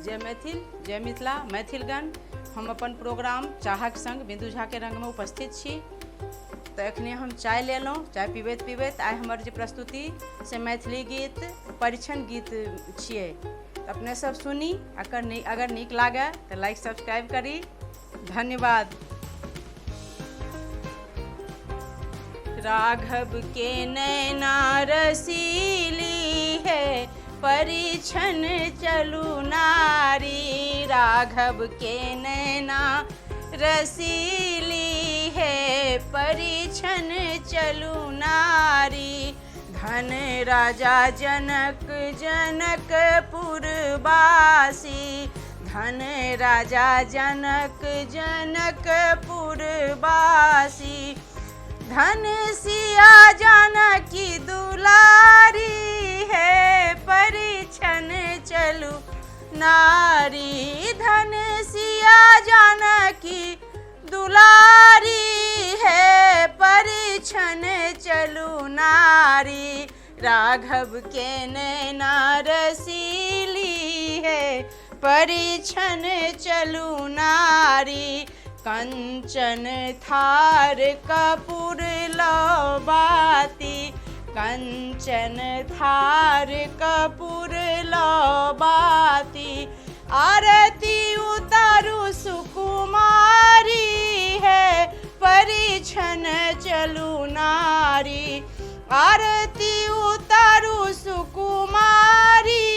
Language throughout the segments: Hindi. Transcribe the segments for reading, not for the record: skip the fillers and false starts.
जय मैथिल, जय मिथिला, मैथिलगण। हम अपन प्रोग्राम चाहक संग बिंदु झा के रंग में उपस्थित छी। तो एखने हम चाय लेलहुँ। चाय पीबैत पीबैत आइ हमर जे प्रस्तुति से मैथिली गीत परीक्षण गीत छियै। तो अपने सब सुनी, अगर नीक लागे तो लाइक सब्सक्राइब करी। धन्यवाद। राघव के नैना रसीली है, परीक्षण चलू नारी। राघव के नैना रसीली है, परीक्षण चलू नारी। धन राजा जनक जनकपुरवासी, धन राजा जनक जनकपुरवासी। धन सिया जानकी दुलारी है, परीक्षण चलू नारी। धन सिया जानकी दुलारी है, परीक्षण चलू नारी। राघव के नैना रसीली है, परीक्षण चलू नारी। कंचन थार कपूर लौबाती, कंचन थार कपूर लौबाती। आरती उतारू सुकुमारी है, परीक्षण चलू नारी। आरती उतारू सुकुमारी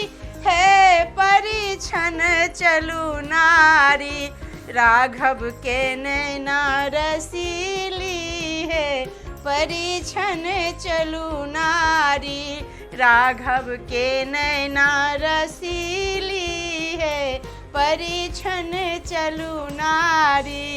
है, परीक्षण चलू नारी। राघव के नैना रसीली है, परीक्षण चलू नारी। राघव के नैना रसीली है, परीक्षण चलू नारी।